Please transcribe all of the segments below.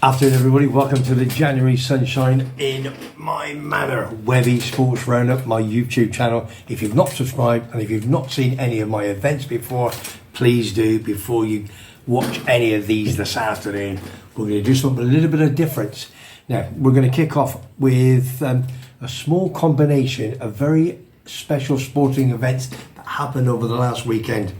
Afternoon everybody, welcome to the January sunshine in my manor, Webby Sports Roundup, my YouTube channel. If you've not subscribed and if you've not seen any of my events before, please do before you watch any of these this afternoon. We're going to do something a little bit of difference. Now, we're going to kick off with a small combination of very special sporting events that happened over the last weekend.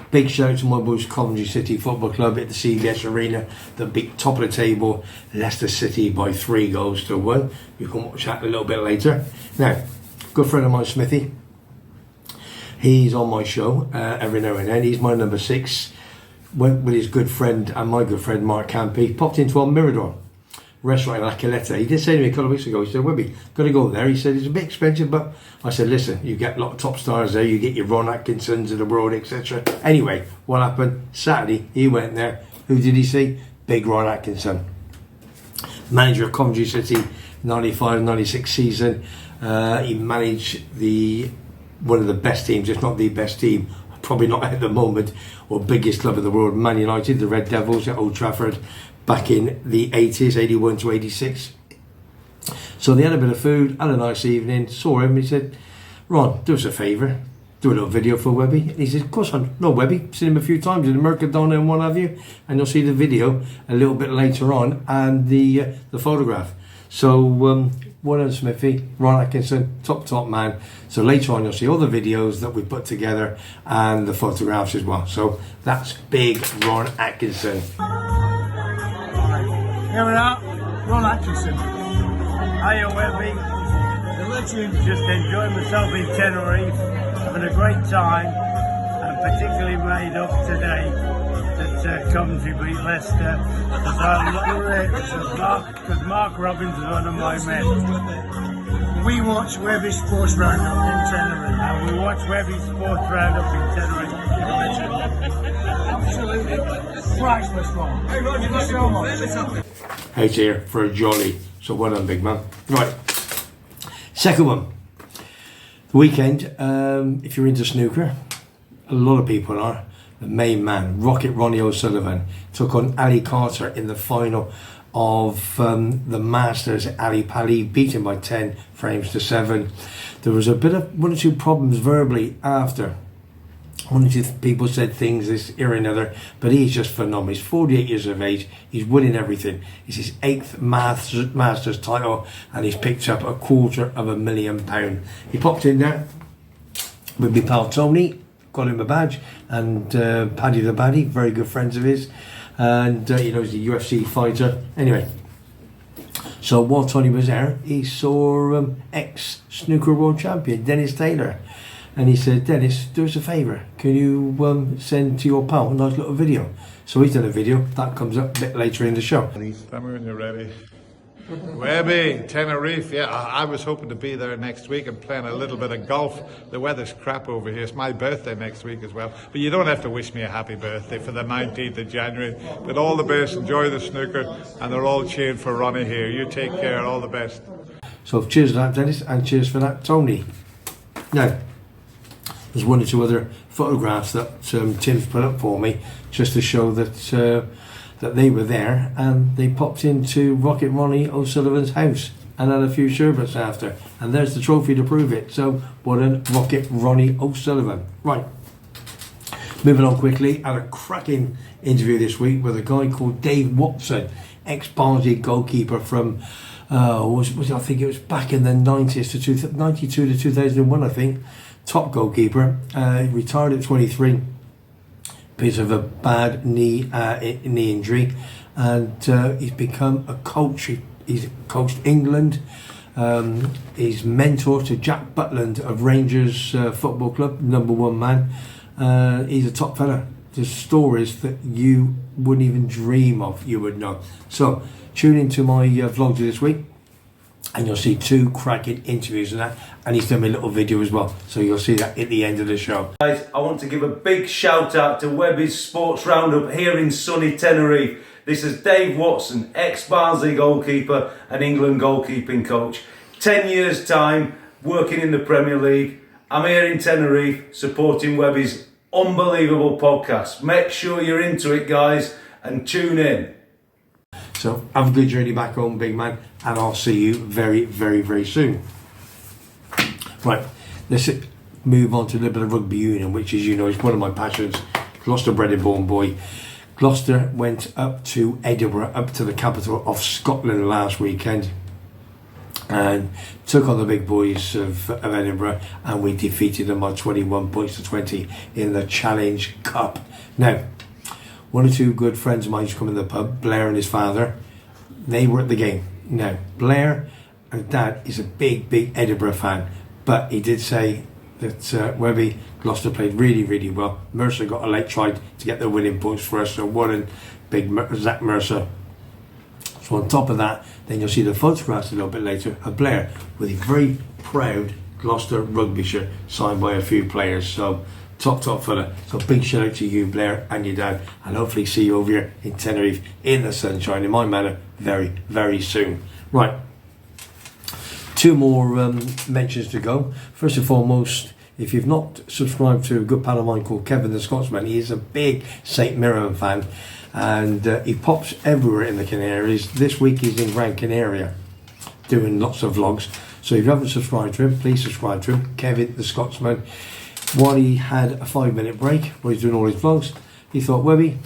Big shout out to my boys Coventry City Football Club at the CBS Arena. The big top of the table, Leicester City by 3-1. You can watch that a little bit later. Now, good friend of mine, Smithy. He's on my show every now and then. He's my number 6. Went with his good friend and my good friend Mark Campy. Popped into our Mirador restaurant in La Caleta. He did say to me a couple of weeks ago, he said, Webby, got to go there. He said, it's a bit expensive, but I said, listen, you get a lot of top stars there. You get your Ron Atkinsons of the world, etc. Anyway, what happened? Saturday, he went there. Who did he see? Big Ron Atkinson. Manager of Coventry City, 95-96 season. He managed one of the best teams, if not the best team, probably not at the moment, or biggest club in the world, Man United, the Red Devils at Old Trafford, back in the 80s, 81 to 86. So they had a bit of food, had a nice evening, saw him, he said, Ron, do us a favour, do a little video for Webby. And he said, of course, I know Webby, seen him a few times in the Mercadona and what have you, and you'll see the video a little bit later on, and the photograph. So, well done Smithy, Ron Atkinson, top man. So later on you'll see all the videos that we put together and the photographs as well. So that's big Ron Atkinson. Give it up, Ron Atkinson. Hiya Webby. The legend. Just enjoying myself in Tenerife, having a great time, and particularly made up today that Coventry beat Leicester. Because Mark Robbins is one of my men. We watch Webby's Sports Roundup in Tenerife, and we watch Webby's Sports Roundup in Tenerife. Absolutely priceless, Ron. Hey Ron, thank you so much. Out here for a jolly. So well done, big man. Right. Second one. The weekend, if you're into snooker, a lot of people are. The main man, Rocket Ronnie O'Sullivan, took on Ali Carter in the final of the Masters at Ali Pali, beaten by 10 frames to 7. There was a bit of one or two problems verbally after. One or two people said things this here and other, but he's just phenomenal. He's 48 years of age. He's winning everything. It's his 8th Masters title, and he's picked up £250,000. He popped in there with my pal Tony, got him a badge, and Paddy the Baddy, very good friends of his, and he's a UFC fighter. Anyway, so while Tony was there, he saw ex-snooker world champion Dennis Taylor. And he said, Dennis, do us a favour. Can you send to your pal a nice little video? So he's done a video. That comes up a bit later in the show. Tell me when you're ready. Webby, Tenerife, yeah, I was hoping to be there next week and playing a little bit of golf. The weather's crap over here. It's my birthday next week as well. But you don't have to wish me a happy birthday for the 19th of January. But all the best, enjoy the snooker, and they're all cheering for Ronnie here. You take care, all the best. So cheers for that, Dennis, and cheers for that, Tony. Now, there's one or two other photographs that Tim's put up for me just to show that that they were there, and they popped into Rocket Ronnie O'Sullivan's house and had a few sherbets after, and there's the trophy to prove it. So what a Rocket Ronnie O'Sullivan. Right, moving on quickly, had a cracking interview this week with a guy called Dave Watson, ex-Barnsley goalkeeper from I think it was back in the 90s to 92 to 2001, I think. Top goalkeeper, retired at 23 because of a bad knee injury, and he's become a coach. He's coached England. He's mentor to Jack Butland of Rangers Football Club, #1 man. He's a top fella. There's stories that you wouldn't even dream of, you would know. So tune into my vlogs this week, and you'll see 2 cracking interviews and that, and he's done me a little video as well, so you'll see that at the end of the show. Guys, I want to give a big shout out to Webby's Sports Roundup here in sunny Tenerife. This is Dave Watson, ex-Barnsley goalkeeper and England goalkeeping coach. 10 years time working in the Premier League. I'm here in Tenerife supporting Webby's unbelievable podcast. Make sure you're into it, guys, and tune in. So have a good journey back home, big man, and I'll see you very, very, very soon. Right, let's move on to a little bit of rugby union, which, as you know, is one of my passions. Gloucester bred and born boy. Gloucester went up to Edinburgh, up to the capital of Scotland last weekend, and took on the big boys of Edinburgh, and we defeated them on 21 points to 20 in the Challenge Cup. Now, one or two good friends of mine used to come in the pub, Blair and his father. They were at the game. Now, Blair and Dad is a big, big Edinburgh fan, but he did say that Webby, Gloucester played really, really well. Mercer got a late try to get the winning points for us, so one and big Zach Mercer. So on top of that, then you'll see the photographs a little bit later of Blair with a very proud Gloucester rugby shirt signed by a few players. So top fella. So big shout out to you, Blair, and your dad, and hopefully see you over here in Tenerife in the sunshine in my manor very, very soon. Right, two more mentions to go. First and foremost, if you've not subscribed to a good pal of mine called Kevin the Scotsman, he is a big St Mirren fan, and he pops everywhere in the Canaries. This week he's in Gran Canaria doing lots of vlogs. So if you haven't subscribed to him, please subscribe to him, Kevin the Scotsman. While he had a 5-minute break where he's doing all his vlogs, he thought, Webby,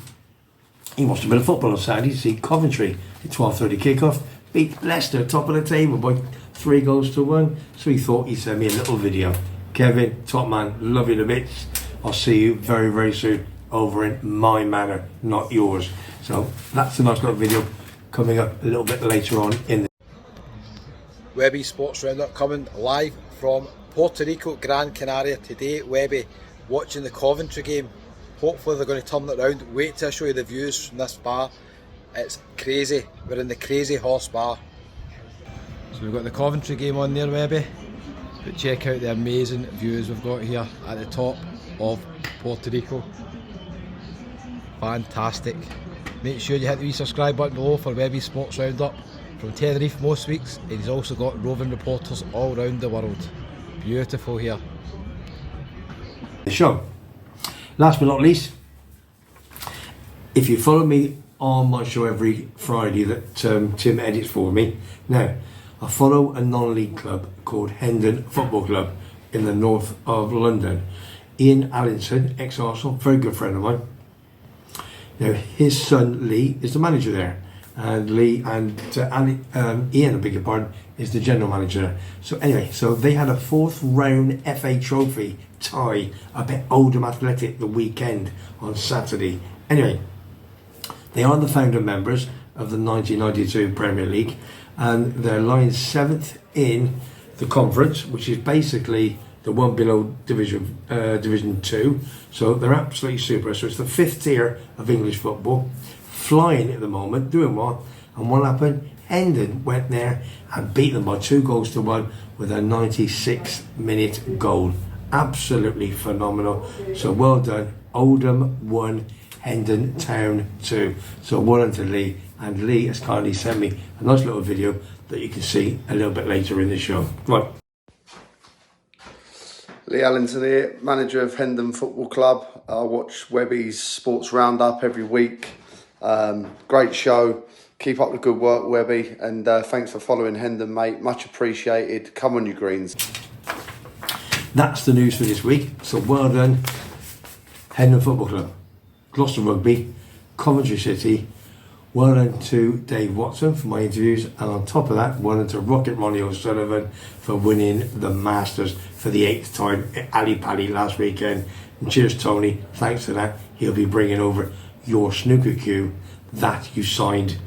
he watched a bit of football on Saturday. See Coventry at 12:30 kickoff, beat Leicester top of the table by 3 goals to 1. So he thought he'd send me a little video. Kevin, top man, love you to bits. I'll see you very, very soon over in my manor, not yours. So that's a nice little video coming up a little bit later on in the Webby's Sports Roundup coming live from Puerto Rico, Gran Canaria today. Webby watching the Coventry game. Hopefully they're going to turn it around. Wait till I show you the views from this bar. It's crazy. We're in the Crazy Horse Bar. So we've got the Coventry game on there, Webby. But check out the amazing views we've got here at the top of Puerto Rico. Fantastic. Make sure you hit the wee subscribe button below for Webby's Sports Roundup from Tenerife most weeks, and he's also got roving reporters all around the world. Beautiful here. The show. Last but not least, if you follow me on my show every Friday that Tim edits for me, now I follow a non-league club called Hendon Football Club in the north of London. Ian Allinson, ex-Arsenal, very good friend of mine. Now his son Lee is the manager there, and Lee and Ian, I beg your pardon, is the general manager. So anyway, so they had a 4th round FA Trophy tie up at Oldham Athletic the weekend on Saturday. Anyway, they are the founder members of the 1992 Premier League, and they're lying 7th in the conference, which is basically the one below Division 2. So they're absolutely super. So it's the 5th tier of English football, flying at the moment, doing well. And what happened? Hendon went there and beat them by 2 goals to 1 with a 96-minute goal. Absolutely phenomenal. So well done. Oldham 1, Hendon Town 2. So well done to Lee. And Lee has kindly sent me a nice little video that you can see a little bit later in the show. Right. Lee Allinson here, manager of Hendon Football Club. I watch Webby's Sports Roundup every week. Great show. Keep up the good work, Webby, and thanks for following Hendon, mate. Much appreciated. Come on, you greens. That's the news for this week. So well done, Hendon Football Club, Gloucester Rugby, Coventry City. Well done to Dave Watson for my interviews, and on top of that, well done to Rocket Ronnie O'Sullivan for winning the Masters for the 8th time at Ali Pali last weekend. And cheers, Tony. Thanks for that. He'll be bringing over your snooker cue that you signed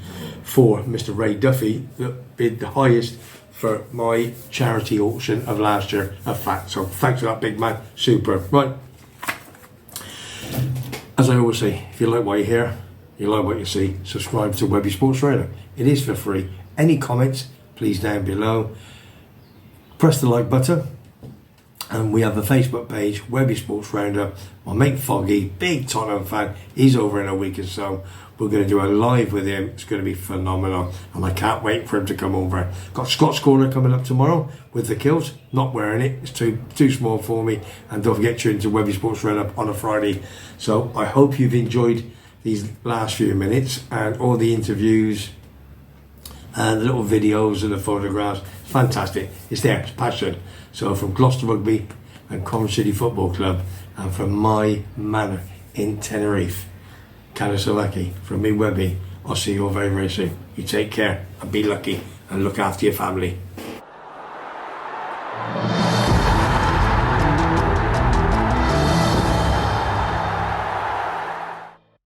for Mr. Ray Duffy, that bid the highest for my charity auction of last year, F.A.C.T. So thanks for that, big man. Super. Right. As I always say, if you like what you hear, you like what you see, subscribe to Webby Sports Radar. It is for free. Any comments, please down below. Press the like button. And we have a Facebook page, Webby Sports Roundup. My mate Foggy, big Tottenham fan, he's over in a week or so. We're going to do a live with him. It's going to be phenomenal, and I can't wait for him to come over. Got Scott's Corner coming up tomorrow with the kills. Not wearing it, it's too small for me. And don't forget, tune into Webby Sports Roundup on a Friday. So I hope you've enjoyed these last few minutes and all the interviews and the little videos and the photographs. It's fantastic. It's there. It's passion. So from Gloucester Rugby and Contra City Football Club, and from my manor in Tenerife, CAIXESBBXXX, from me, Webby, I'll see you all very, very soon. You take care and be lucky and look after your family.